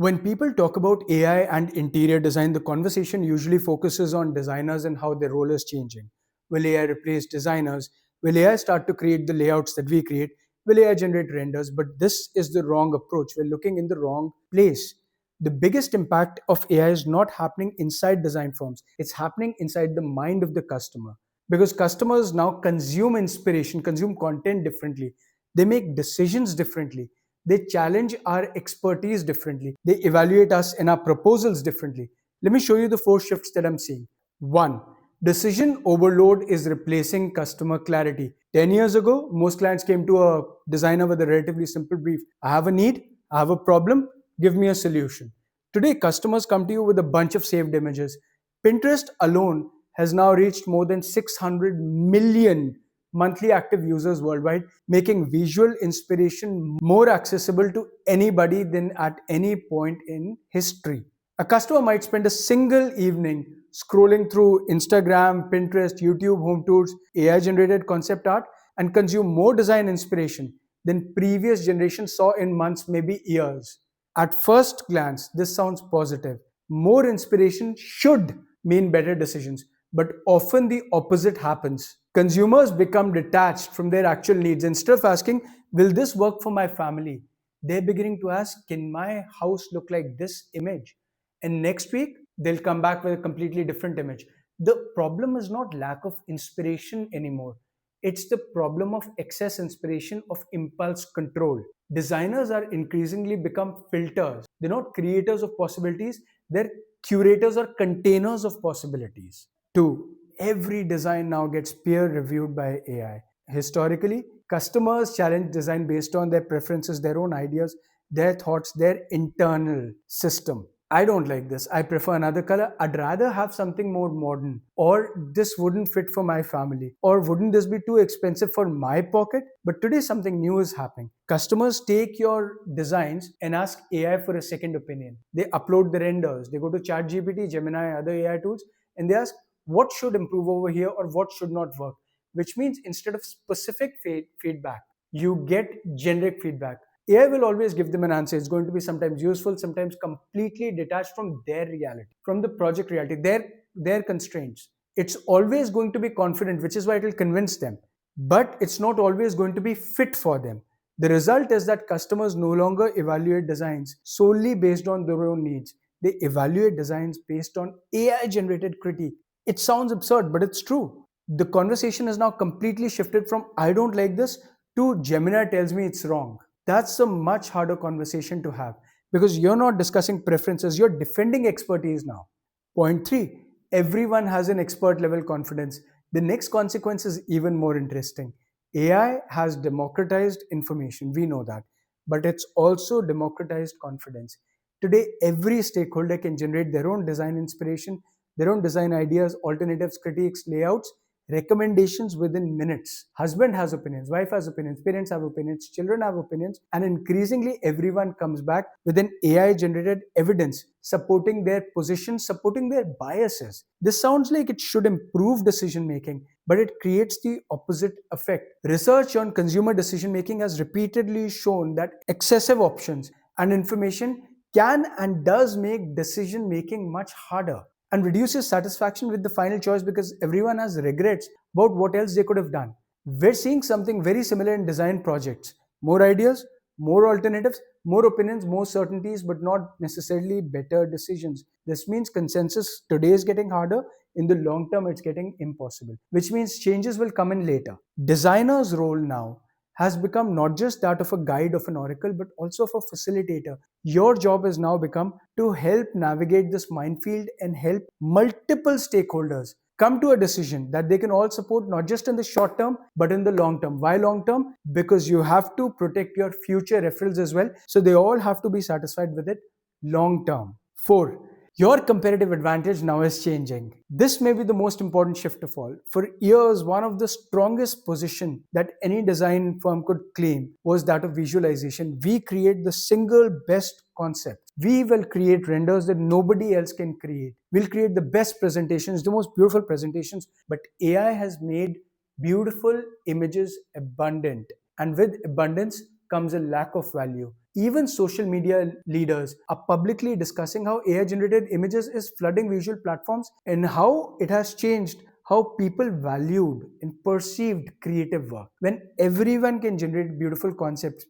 When people talk about AI and interior design, the conversation usually focuses on designers and how their role is changing. Will AI replace designers? Will AI start to create the layouts that we create? Will AI generate renders? But this is the wrong approach. We're looking in the wrong place. The biggest impact of AI is not happening inside design firms, it's happening inside the mind of the customer. Because customers now consume inspiration, consume content differently, they make decisions differently, they challenge our expertise differently. They evaluate us and our proposals differently. Let me show you the four shifts that I'm seeing. One, decision overload is replacing customer clarity. 10 years ago, most clients came to a designer with a relatively simple brief. I have a need, I have a problem, give me a solution. Today, customers come to you with a bunch of saved images. Pinterest alone has now reached more than 600 million monthly active users worldwide, making visual inspiration more accessible to anybody than at any point in history. A customer might spend a single evening scrolling through Instagram, Pinterest, YouTube, home tours, AI generated concept art, and consume more design inspiration than previous generations saw in months, maybe years. At first glance, this sounds positive. More inspiration should mean better decisions, but often the opposite happens. Consumers become detached from their actual needs. Instead of asking, will this work for my family? They're beginning to ask, can my house look like this image? And next week, they'll come back with a completely different image. The problem is not lack of inspiration anymore. It's the problem of excess inspiration, of impulse control. Designers are increasingly become filters. They're not creators of possibilities, they're curators or containers of possibilities. Two, every design now gets peer reviewed by AI. Historically, customers challenge design based on their preferences, their own ideas, their thoughts, their internal system. I don't like this. I prefer another color. I'd rather have something more modern. Or this wouldn't fit for my family. Or wouldn't this be too expensive for my pocket? But today something new is happening. Customers take your designs and ask AI for a second opinion. They upload the renders. They go to ChatGPT, Gemini, other AI tools, and they ask what should improve over here or what should not work. Which means instead of specific feedback, you get generic feedback. AI will always give them an answer. It's going to be sometimes useful, sometimes completely detached from their reality, from the project reality, their constraints. It's always going to be confident, which is why it will convince them. But it's not always going to be fit for them. The result is that customers no longer evaluate designs solely based on their own needs. They evaluate designs based on AI generated critique. It sounds absurd, but it's true. The conversation has now completely shifted from I don't like this to Gemini tells me it's wrong. That's a much harder conversation to have because you're not discussing preferences, you're defending expertise now. Point three, everyone has an expert level confidence. The next consequence is even more interesting. AI has democratized information, we know that, but it's also democratized confidence. Today, every stakeholder can generate their own design inspiration, their own design ideas, alternatives, critiques, layouts, recommendations within minutes. Husband has opinions, wife has opinions, parents have opinions, children have opinions, and increasingly everyone comes back with an AI generated evidence supporting their position, supporting their biases. This sounds like it should improve decision making, but it creates the opposite effect. Research on consumer decision making has repeatedly shown that excessive options and information can and does make decision making much harder and reduces satisfaction with the final choice because everyone has regrets about what else they could have done. We're seeing something very similar in design projects. More ideas, more alternatives, more opinions, more certainties, but not necessarily better decisions. This means consensus today is getting harder. In the long term, it's getting impossible, which means changes will come in later. Designer's role now has become not just that of a guide of an oracle, but also of a facilitator. Your job has now become to help navigate this minefield and help multiple stakeholders come to a decision that they can all support not just in the short term, but in the long term. Why long term? Because you have to protect your future referrals as well. So they all have to be satisfied with it long term. Four, your competitive advantage now is changing. This may be the most important shift of all. For years, one of the strongest position that any design firm could claim was that of visualization. We create the single best concept. We will create renders that nobody else can create. We'll create the best presentations, the most beautiful presentations, but AI has made beautiful images abundant. And with abundance comes a lack of value. Even social media leaders are publicly discussing how AI generated images is flooding visual platforms and how it has changed how people valued and perceived creative work. When everyone can generate beautiful concepts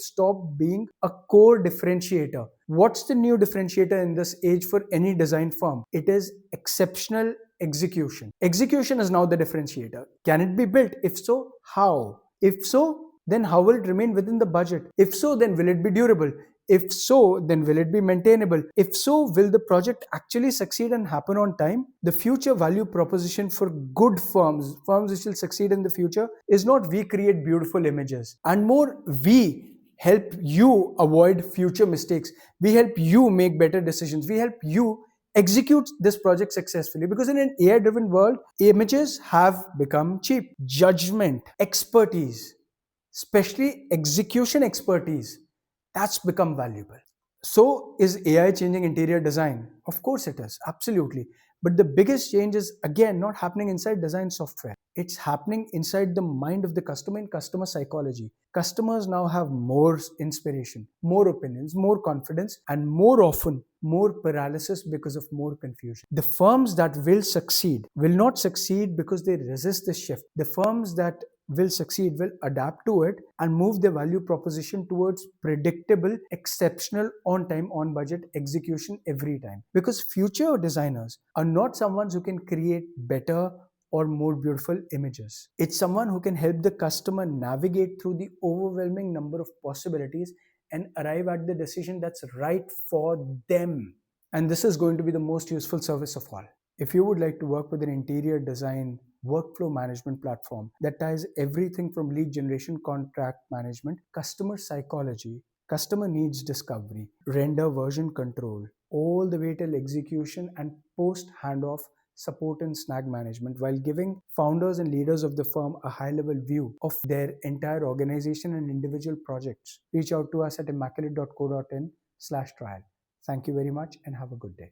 stop being a core differentiator. What's the new differentiator in this age for any design firm? It is exceptional execution. Execution is now the differentiator. Can it be built? If so, how? If so, then how will it remain within the budget? If so, then will it be durable? If so, then will it be maintainable? If so, will the project actually succeed and happen on time? The future value proposition for good firms which will succeed in the future, is not we create beautiful images, and more we help you avoid future mistakes. We help you make better decisions. We help you execute this project successfully, because in an AI driven world, images have become cheap. Judgment, expertise, especially execution expertise, that's become valuable. So, is AI changing interior design? Of course, it is, absolutely. But the biggest change is again not happening inside design software, it's happening inside the mind of the customer in customer psychology. Customers now have more inspiration, more opinions, more confidence, and more often more paralysis because of more confusion. The firms that will succeed will not succeed because they resist the shift. The firms that will succeed will adapt to it and move their value proposition towards predictable, exceptional, on time, on budget execution every time. Because future designers are not someone who can create better or more beautiful images. It's someone who can help the customer navigate through the overwhelming number of possibilities and arrive at the decision that's right for them. And this is going to be the most useful service of all. If you would like to work with an interior design workflow management platform that ties everything from lead generation, contract management, customer psychology, customer needs discovery, render version control, all the way till execution and post handoff support and snag management, while giving founders and leaders of the firm a high level view of their entire organization and individual projects, reach out to us at immaculate.co.in/trial. Thank you very much and have a good day.